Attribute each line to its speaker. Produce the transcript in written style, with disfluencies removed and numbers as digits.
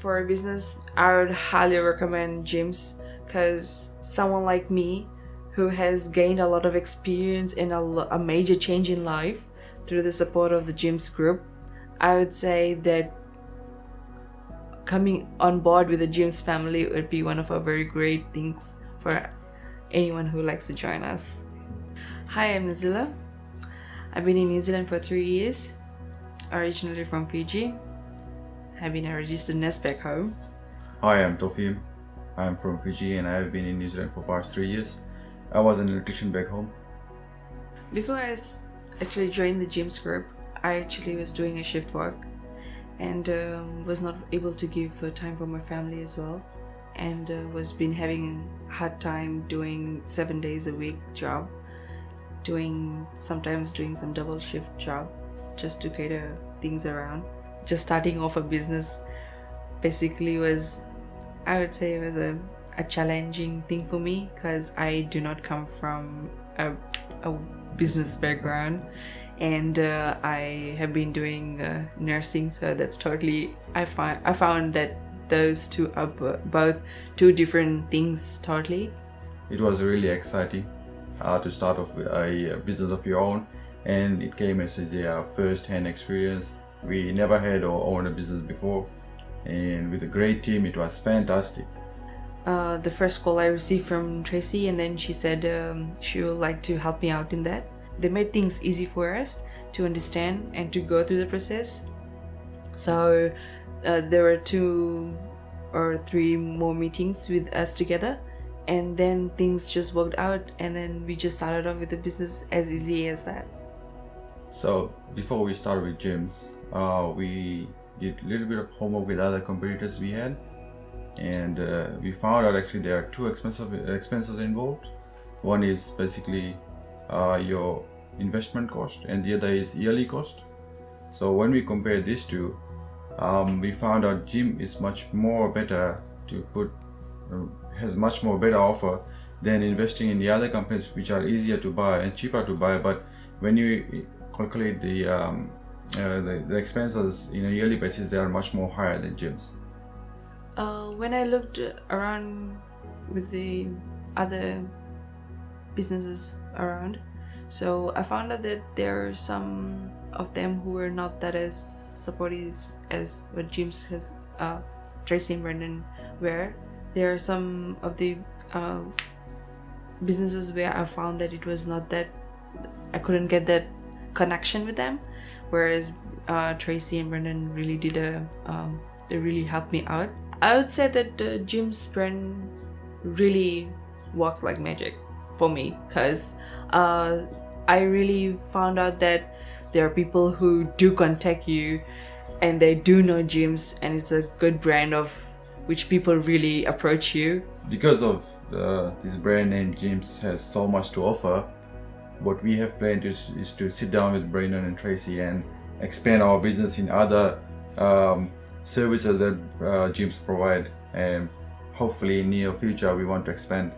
Speaker 1: For a business, I would highly recommend gyms because someone like me who has gained a lot of experience and a major change in life through the support of the gyms group, I would say that coming on board with the gyms family would be one of our very great things for anyone who likes to join us. Hi, I'm Nazila. I've been in New Zealand for 3 years, originally from Fiji. I've been a registered nurse back home.
Speaker 2: Hi, I'm Tawfeem. I'm from Fiji and I have been in New Zealand for past 3 years. I was an electrician back home.
Speaker 1: Before I actually joined the gyms group, I actually was doing a shift work and was not able to give time for my family as well, and was been having a hard time doing 7 days a week job, sometimes doing some double shift job just to cater things around. Just starting off a business basically was, I would say, was a challenging thing for me because I do not come from a business background, and I have been doing nursing, so that's totally, I found that those two are both two different things totally.
Speaker 2: It was really exciting to start off with a business of your own, and it came as a first-hand experience. We never had or owned a business before, and with a great team, it was fantastic.
Speaker 1: The first call I received from Tracy, and then she said she would like to help me out in that. They made things easy for us to understand and to go through the process. So there were 2 or 3 more meetings with us together, and then things just worked out, and then we just started off with the business as easy as that.
Speaker 2: So before we started with gyms, we did a little bit of homework with other competitors we had, and we found out actually there are 2 expenses involved. One is basically your investment cost, and the other is yearly cost. So when we compare these two, we found out gym is much more better to put, has much more better offer than investing in the other companies, which are easier to buy and cheaper to buy. But when you calculate the expenses in a yearly basis, they are much more higher than gyms.
Speaker 1: When I looked around with the other businesses around, so I found out that there are some of them who are not that as supportive as what gyms has, Tracy and Brendan were. There are some of the businesses where I found that it was not that, I couldn't get that connection with them, whereas Tracy and Brendan really did they really helped me out. I would say that the gym's brand really works like magic for me, because I really found out that there are people who do contact you and they do know gyms, and it's a good brand of which people really approach you.
Speaker 2: Because of this brand name, gyms has so much to offer. What we have planned is to sit down with Brandon and Tracy and expand our business in other services that gyms provide, and hopefully in near future we want to expand.